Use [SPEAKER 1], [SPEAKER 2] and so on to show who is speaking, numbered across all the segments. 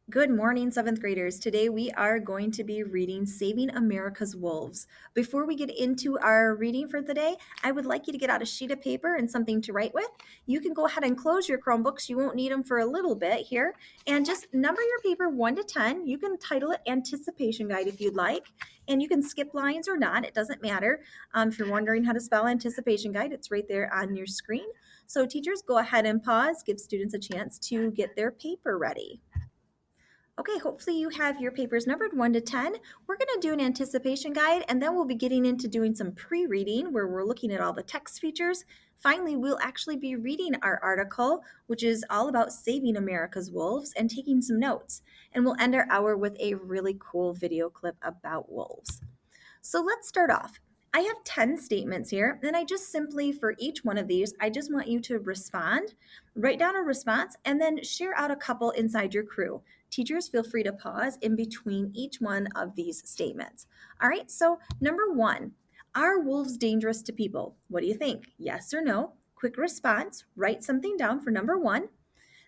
[SPEAKER 1] Good morning, seventh graders. Today we are going to be reading Saving America's Wolves. Before we get into our reading for the day, I would like you to get out a sheet of paper and something to write with. You can go ahead and close your Chromebooks. You won't need them for a little bit here. And just number your paper 1 to 10. You can title it Anticipation Guide if you'd like. And you can skip lines or not. It doesn't matter. If you're wondering how to spell Anticipation Guide, it's right there on your screen. So teachers, go ahead and pause. Give students a chance to get their paper ready. Okay, hopefully you have your papers numbered 1 to 10. We're going to do an anticipation guide, and then we'll be getting into doing some pre-reading where we're looking at all the text features. Finally, we'll actually be reading our article, which is all about saving America's wolves, and taking some notes. And we'll end our hour with a really cool video clip about wolves. So let's start off. I have 10 statements here, and I just simply, for each one of these, I just want you to respond, write down a response, and then share out a couple inside your crew. Teachers, feel free to pause in between each one of these statements. All right, so number 1, are wolves dangerous to people? What do you think? Yes or no? Quick response, write something down for number 1.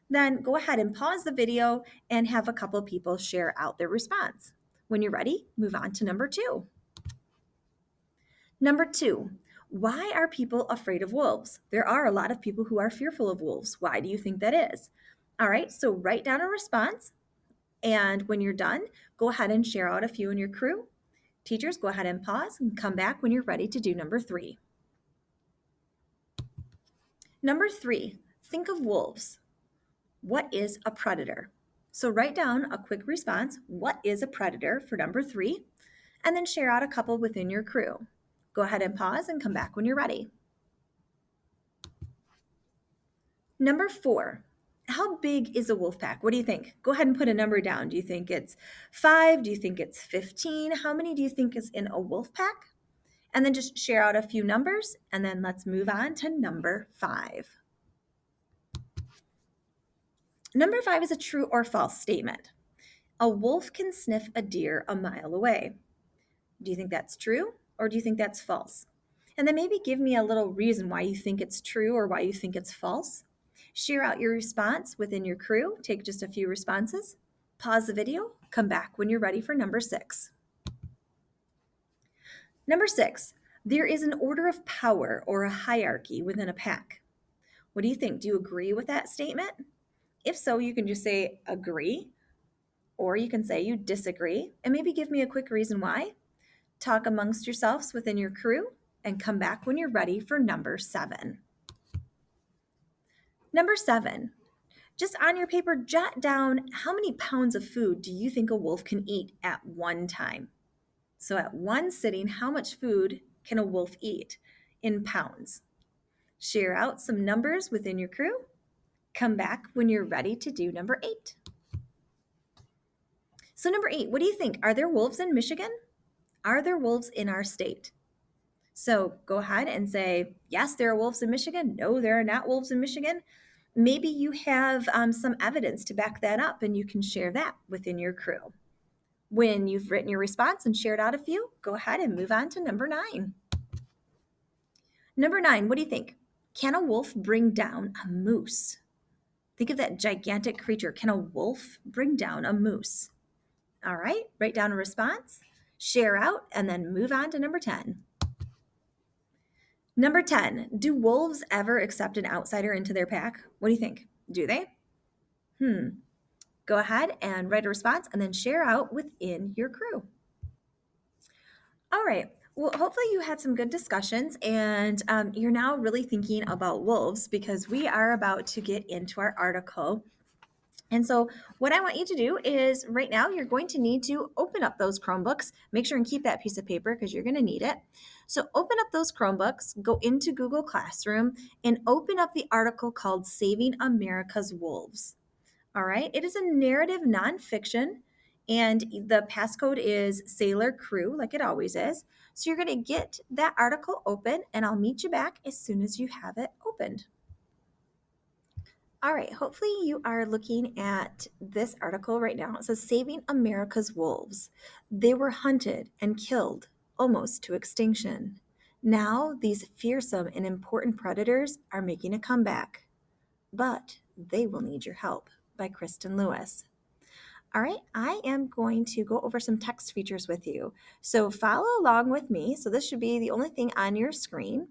[SPEAKER 1] Then go ahead and pause the video and have a couple people share out their response. When you're ready, move on to number 2. Number 2, why are people afraid of wolves? There are a lot of people who are fearful of wolves. Why do you think that is? All right, so write down a response. And when you're done, go ahead and share out a few in your crew. Teachers, go ahead and pause and come back when you're ready to do number 3. Number 3, think of wolves. What is a predator? So write down a quick response. What is a predator for number 3? And then share out a couple within your crew. Go ahead and pause and come back when you're ready. Number 4, how big is a wolf pack? What do you think? Go ahead and put a number down. Do you think it's 5? Do you think it's 15? How many do you think is in a wolf pack? And then just share out a few numbers, and then let's move on to number 5. Number 5 is a true or false statement. A wolf can sniff a deer a mile away. Do you think that's true, or do you think that's false? And then maybe give me a little reason why you think it's true or why you think it's false. Share out your response within your crew. Take just a few responses. Pause the video. Come back when you're ready for number 6. Number 6, there is an order of power or a hierarchy within a pack. What do you think? Do you agree with that statement? If so, you can just say agree, or you can say you disagree, and maybe give me a quick reason why. Talk amongst yourselves within your crew, and come back when you're ready for number 7. Number 7, just on your paper, jot down how many pounds of food do you think a wolf can eat at one time? So at one sitting, how much food can a wolf eat in pounds? Share out some numbers within your crew. Come back when you're ready to do number 8. So number 8, what do you think? Are there wolves in Michigan? Are there wolves in our state? So go ahead and say, yes, there are wolves in Michigan. No, there are not wolves in Michigan. Maybe you have some evidence to back that up, and you can share that within your crew. When you've written your response and shared out a few, go ahead and move on to number 9. Number 9, what do you think? Can a wolf bring down a moose? Think of that gigantic creature. Can a wolf bring down a moose? All right, write down a response, share out, and then move on to number 10. Number 10, do wolves ever accept an outsider into their pack? What do you think? Do they? Go ahead and write a response and then share out within your crew. All right. Well, hopefully you had some good discussions and you're now really thinking about wolves because we are about to get into our article. And so what I want you to do is right now you're going to need to open up those Chromebooks. Make sure and keep that piece of paper because you're going to need it. So open up those Chromebooks, go into Google Classroom, and open up the article called Saving America's Wolves. All right. It is a narrative nonfiction, and the passcode is Sailor Crew, like it always is. So you're going to get that article open, and I'll meet you back as soon as you have it opened. All right, hopefully you are looking at this article right now. It says Saving America's Wolves. They were hunted and killed almost to extinction. Now these fearsome and important predators are making a comeback, but they will need your help by Kristen Lewis. All right, I am going to go over some text features with you. So follow along with me. So this should be the only thing on your screen.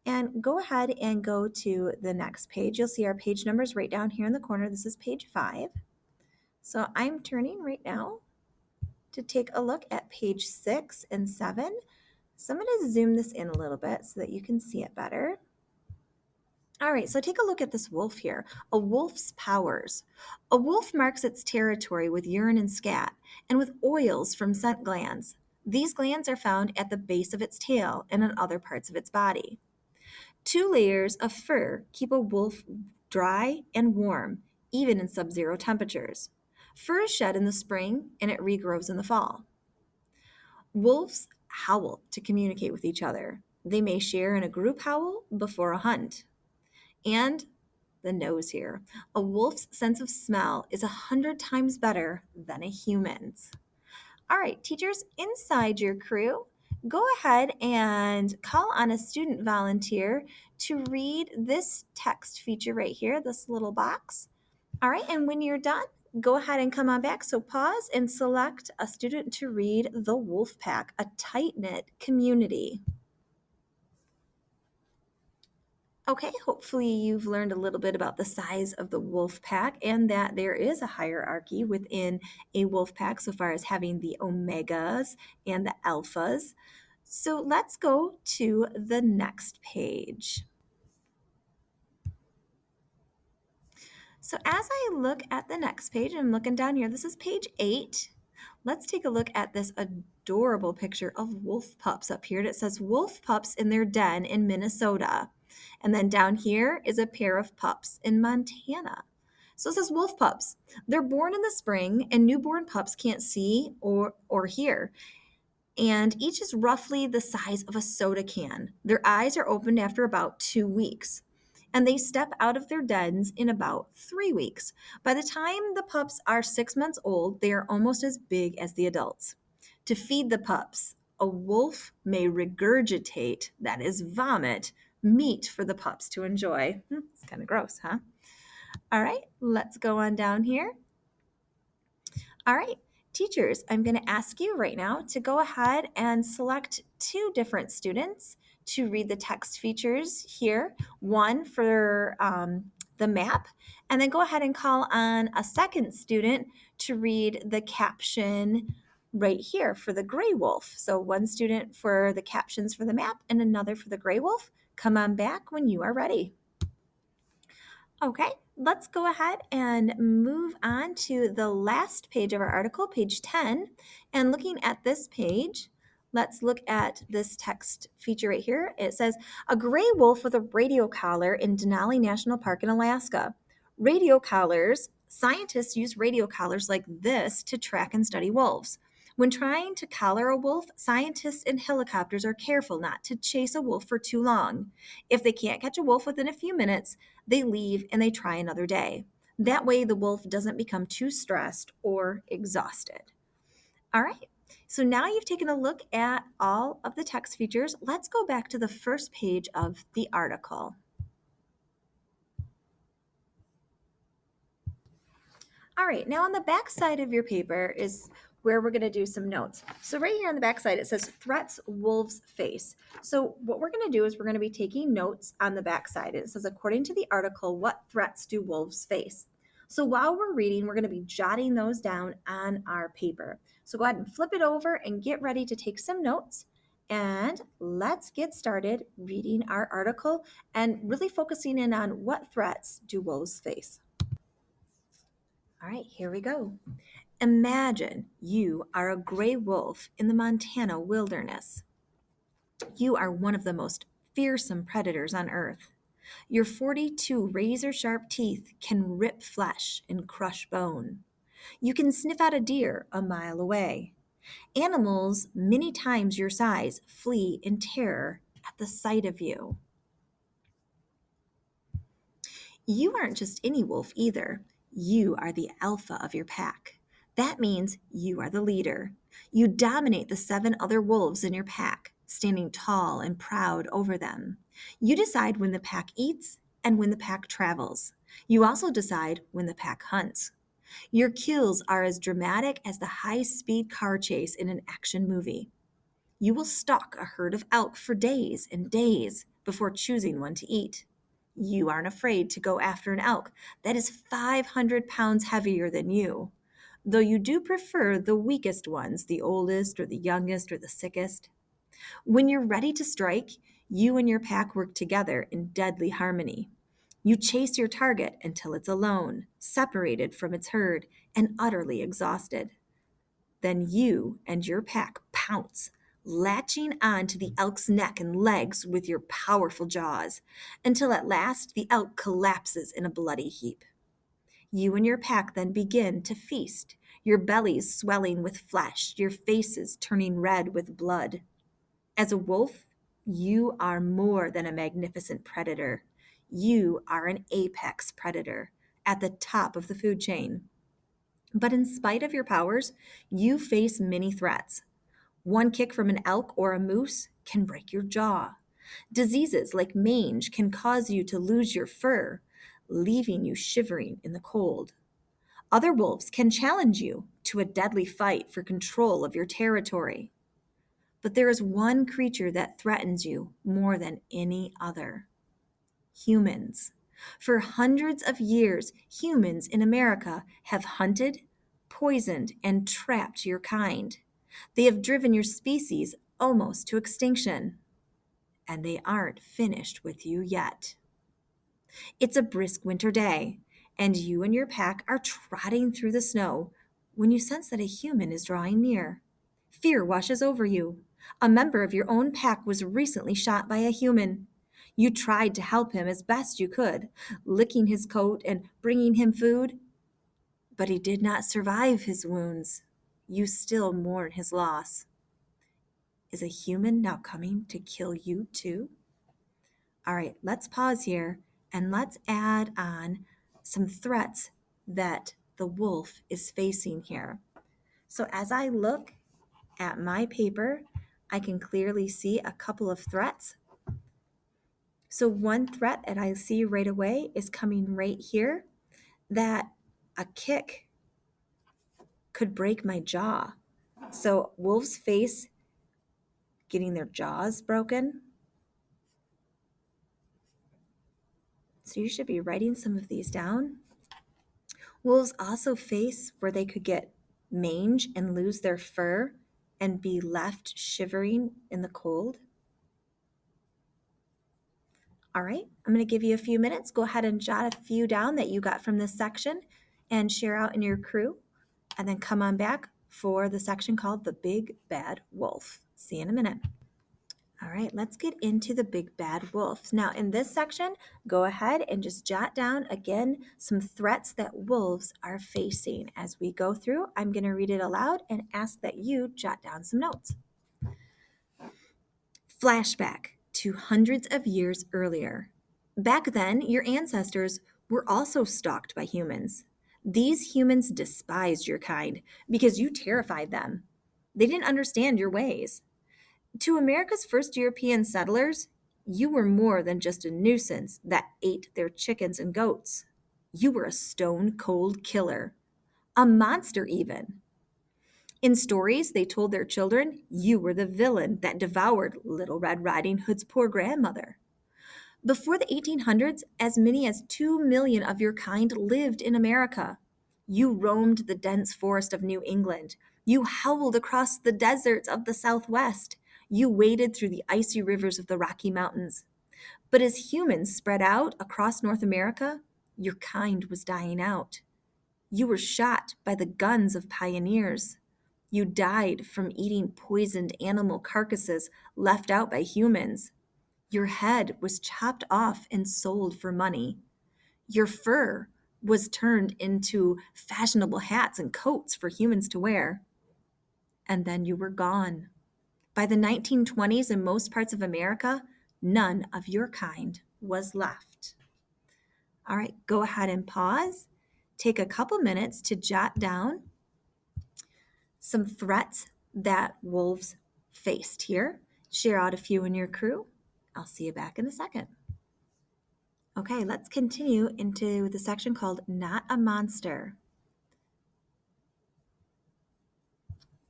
[SPEAKER 1] And go ahead and go to the next page. You'll see our page numbers right down here in the corner. This is page 5. So I'm turning right now to take a look at page 6 and 7. So I'm going to zoom this in a little bit so that you can see it better. All right, so take a look at this wolf here. A wolf's powers. A wolf marks its territory with urine and scat, and with oils from scent glands. These glands are found at the base of its tail and on other parts of its body. 2 layers of fur keep a wolf dry and warm, even in sub zero temperatures. Fur is shed in the spring and it regrows in the fall. Wolves howl to communicate with each other. They may share in a group howl before a hunt. And the nose here. A wolf's sense of smell is 100 times better than a human's. All right, teachers inside your crew, go ahead and call on a student volunteer to read this text feature right here, this little box. All right, and when you're done, go ahead and come on back. So pause and select a student to read The Wolf Pack, a tight-knit community. Okay, hopefully you've learned a little bit about the size of the wolf pack and that there is a hierarchy within a wolf pack so far as having the omegas and the alphas. So let's go to the next page. So as I look at the next page, I'm looking down here, this is page 8. Let's take a look at this adorable picture of wolf pups up here. It says wolf pups in their den in Minnesota. And then down here is a pair of pups in Montana. So it says wolf pups. They're born in the spring, and newborn pups can't see or hear. And each is roughly the size of a soda can. Their eyes are opened after about 2 weeks. And they step out of their dens in about 3 weeks. By the time the pups are 6 months old, they are almost as big as the adults. To feed the pups, a wolf may regurgitate, that is vomit, meat for the pups to enjoy. It's kind of gross, huh? All right, let's go on down here. All right, teachers, I'm going to ask you right now to go ahead and select 2 different students to read the text features here, one for the map, and then go ahead and call on a second student to read the caption right here for the gray wolf. So one student for the captions for the map and another for the gray wolf. Come on back when you are ready. Okay, let's go ahead and move on to the last page of our article, page 10. And looking at this page, let's look at this text feature right here. It says, a gray wolf with a radio collar in Denali National Park in Alaska. Radio collars, scientists use radio collars like this to track and study wolves. When trying to collar a wolf, scientists in helicopters are careful not to chase a wolf for too long. If they can't catch a wolf within a few minutes, they leave and they try another day. That way, the wolf doesn't become too stressed or exhausted. All right, so now you've taken a look at all of the text features. Let's go back to the first page of the article. All right, now on the back side of your paper is where we're going to do some notes. So right here on the back side, it says threats wolves face. So what we're going to do is we're going to be taking notes on the back side. It says, according to the article, what threats do wolves face? So while we're reading, we're going to be jotting those down on our paper. So go ahead and flip it over and get ready to take some notes. And let's get started reading our article and really focusing in on what threats do wolves face. All right, here we go. Imagine you are a gray wolf in the Montana wilderness. You are one of the most fearsome predators on Earth. Your 42 razor-sharp teeth can rip flesh and crush bone. You can sniff out a deer a mile away. Animals many times your size flee in terror at the sight of you. You aren't just any wolf either. You are the alpha of your pack. That means you are the leader. You dominate the 7 other wolves in your pack, standing tall and proud over them. You decide when the pack eats and when the pack travels. You also decide when the pack hunts. Your kills are as dramatic as the high-speed car chase in an action movie. You will stalk a herd of elk for days and days before choosing one to eat. You aren't afraid to go after an elk that is 500 pounds heavier than you, though you do prefer the weakest ones, the oldest or the youngest or the sickest. When you're ready to strike, you and your pack work together in deadly harmony. You chase your target until it's alone, separated from its herd, and utterly exhausted. Then you and your pack pounce, latching onto the elk's neck and legs with your powerful jaws, until at last the elk collapses in a bloody heap. You and your pack then begin to feast, your bellies swelling with flesh, your faces turning red with blood. As a wolf, you are more than a magnificent predator. You are an apex predator at the top of the food chain. But in spite of your powers, you face many threats. One kick from an elk or a moose can break your jaw. Diseases like mange can cause you to lose your fur, leaving you shivering in the cold. Other wolves can challenge you to a deadly fight for control of your territory. But there is one creature that threatens you more than any other: humans. For hundreds of years, humans in America have hunted, poisoned, and trapped your kind. They have driven your species almost to extinction, and they aren't finished with you yet. It's a brisk winter day, and you and your pack are trotting through the snow when you sense that a human is drawing near. Fear washes over you. A member of your own pack was recently shot by a human. You tried to help him as best you could, licking his coat and bringing him food, but he did not survive his wounds. You still mourn his loss. Is a human now coming to kill you too? All right, let's pause here and let's add on some threats that the wolf is facing here. So as I look at my paper, I can clearly see a couple of threats. So one threat that I see right away is coming right here, that a kick could break my jaw. So wolves face getting their jaws broken. So you should be writing some of these down. Wolves also face where they could get mange and lose their fur and be left shivering in the cold. All right, I'm going to give you a few minutes. Go ahead and jot a few down that you got from this section and share out in your crew, and then come on back for the section called The Big Bad Wolf. See you in a minute. All right, let's get into the big bad wolf. Now, in this section, go ahead and just jot down again some threats that wolves are facing. As we go through, I'm going to read it aloud and ask that you jot down some notes. Flashback to hundreds of years earlier. Back then, your ancestors were also stalked by humans. These humans despised your kind because you terrified them. They didn't understand your ways. To America's first European settlers, you were more than just a nuisance that ate their chickens and goats. You were a stone-cold killer, a monster even. In stories they told their children, you were the villain that devoured Little Red Riding Hood's poor grandmother. Before the 1800s, as many as 2 million of your kind lived in America. You roamed the dense forest of New England. You howled across the deserts of the Southwest. You waded through the icy rivers of the Rocky Mountains. But as humans spread out across North America, your kind was dying out. You were shot by the guns of pioneers. You died from eating poisoned animal carcasses left out by humans. Your head was chopped off and sold for money. Your fur was turned into fashionable hats and coats for humans to wear. And then you were gone. By the 1920s, in most parts of America, none of your kind was left. All right, go ahead and pause. Take a couple minutes to jot down some threats that wolves faced here. Share out a few in your crew. I'll see you back in a second. Okay, let's continue into the section called Not a Monster.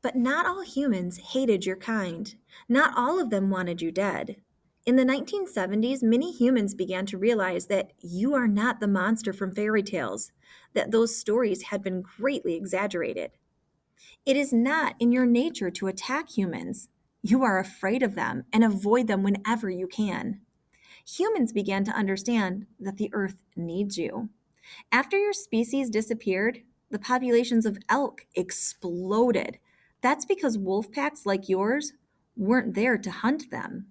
[SPEAKER 1] But not all humans hated your kind. Not all of them wanted you dead. In the 1970s, many humans began to realize that you are not the monster from fairy tales, that those stories had been greatly exaggerated. It is not in your nature to attack humans. You are afraid of them and avoid them whenever you can. Humans began to understand that the earth needs you. After your species disappeared, the populations of elk exploded. That's because wolf packs like yours weren't there to hunt them.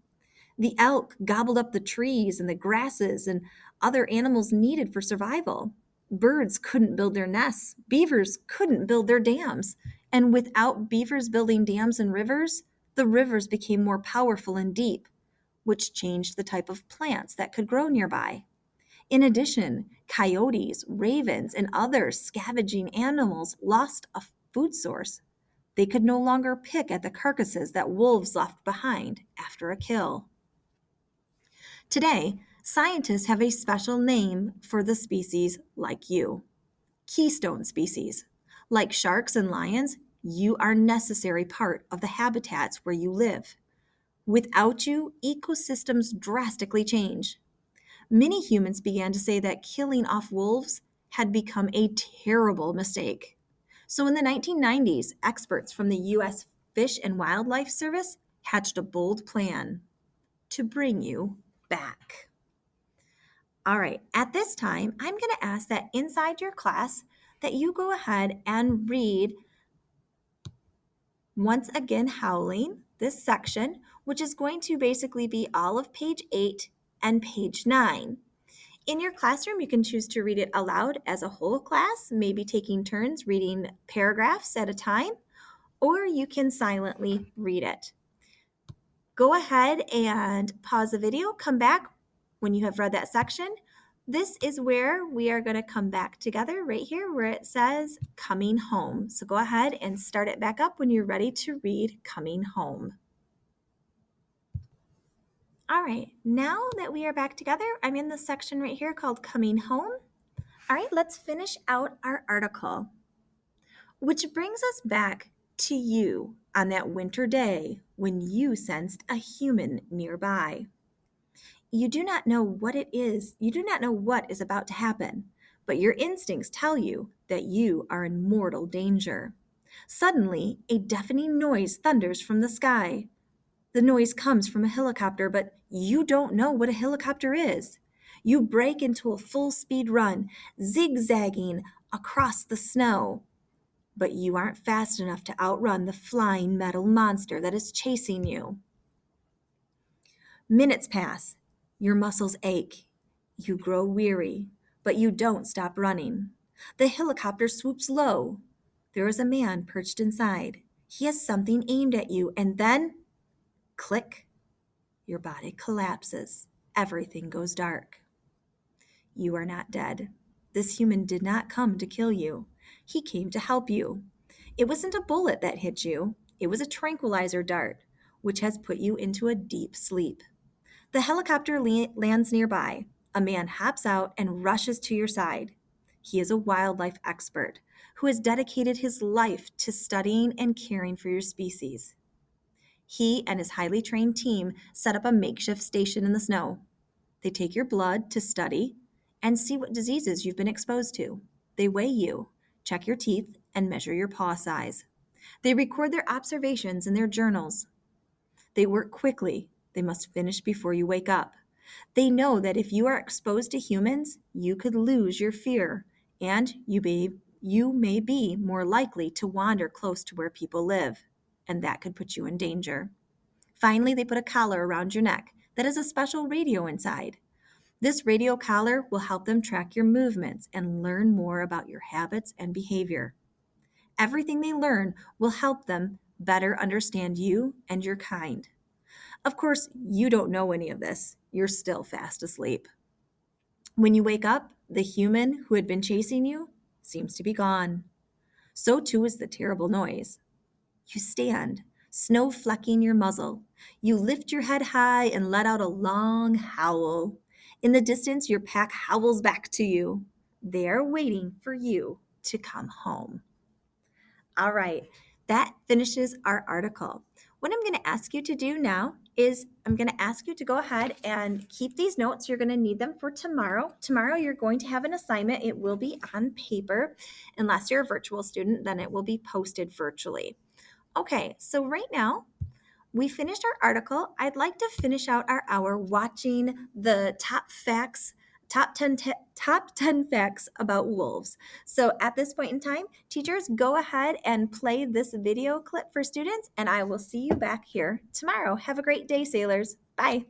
[SPEAKER 1] The elk gobbled up the trees and the grasses and other animals needed for survival. Birds couldn't build their nests, beavers couldn't build their dams. And without beavers building dams and rivers, the rivers became more powerful and deep, which changed the type of plants that could grow nearby. In addition, coyotes, ravens, and other scavenging animals lost a food source. They could no longer pick at the carcasses that wolves left behind after a kill. Today, scientists have a special name for the species like you: keystone species. Like sharks and lions, you are a necessary part of the habitats where you live. Without you, ecosystems drastically change. Many humans began to say that killing off wolves had become a terrible mistake. So in the 1990s, experts from the US Fish and Wildlife Service hatched a bold plan to bring you back. All right, at this time, I'm going to ask that inside your class that you go ahead and read Once Again Howling, this section, which is going to basically be all of page 8 and page 9. In your classroom, you can choose to read it aloud as a whole class, maybe taking turns reading paragraphs at a time, or you can silently read it. Go ahead and pause the video, come back when you have read that section. This is where we are going to come back together right here where it says coming home. So go ahead and start it back up when you're ready to read Coming Home. All right, now that we are back together, I'm in the section right here called Coming Home. All right, let's finish out our article, which brings us back to you on that winter day when you sensed a human nearby. You do not know what it is, you do not know what is about to happen, but your instincts tell you that you are in mortal danger. Suddenly, a deafening noise thunders from the sky. The noise comes from a helicopter, but you don't know what a helicopter is. You break into a full speed run, zigzagging across the snow. But you aren't fast enough to outrun the flying metal monster that is chasing you. Minutes pass. Your muscles ache. You grow weary, but you don't stop running. The helicopter swoops low. There is a man perched inside. He has something aimed at you, and then, click, your body collapses. Everything goes dark. You are not dead. This human did not come to kill you. He came to help you. It wasn't a bullet that hit you. It was a tranquilizer dart, which has put you into a deep sleep. The helicopter lands nearby. A man hops out and rushes to your side. He is a wildlife expert who has dedicated his life to studying and caring for your species. He and his highly trained team set up a makeshift station in the snow. They take your blood to study and see what diseases you've been exposed to. They weigh you, check your teeth, and measure your paw size. They record their observations in their journals. They work quickly. They must finish before you wake up. They know that if you are exposed to humans, you could lose your fear, and you may be more likely to wander close to where people live, and that could put you in danger. Finally, they put a collar around your neck that has a special radio inside. This radio collar will help them track your movements and learn more about your habits and behavior. Everything they learn will help them better understand you and your kind. Of course, you don't know any of this. You're still fast asleep. When you wake up, the human who had been chasing you seems to be gone. So too is the terrible noise. You stand, snow flecking your muzzle. You lift your head high and let out a long howl. In the distance, your pack howls back to you. They are waiting for you to come home. All right. That finishes our article. What I'm going to ask you to do now is I'm going to ask you to go ahead and keep these notes. You're going to need them for tomorrow. Tomorrow you're going to have an assignment. It will be on paper. Unless you're a virtual student, then it will be posted virtually. Okay, so right now we finished our article. I'd like to finish out our hour watching the top 10 facts about wolves. So at this point in time, teachers, go ahead and play this video clip for students, and I will see you back here tomorrow. Have a great day, sailors. Bye.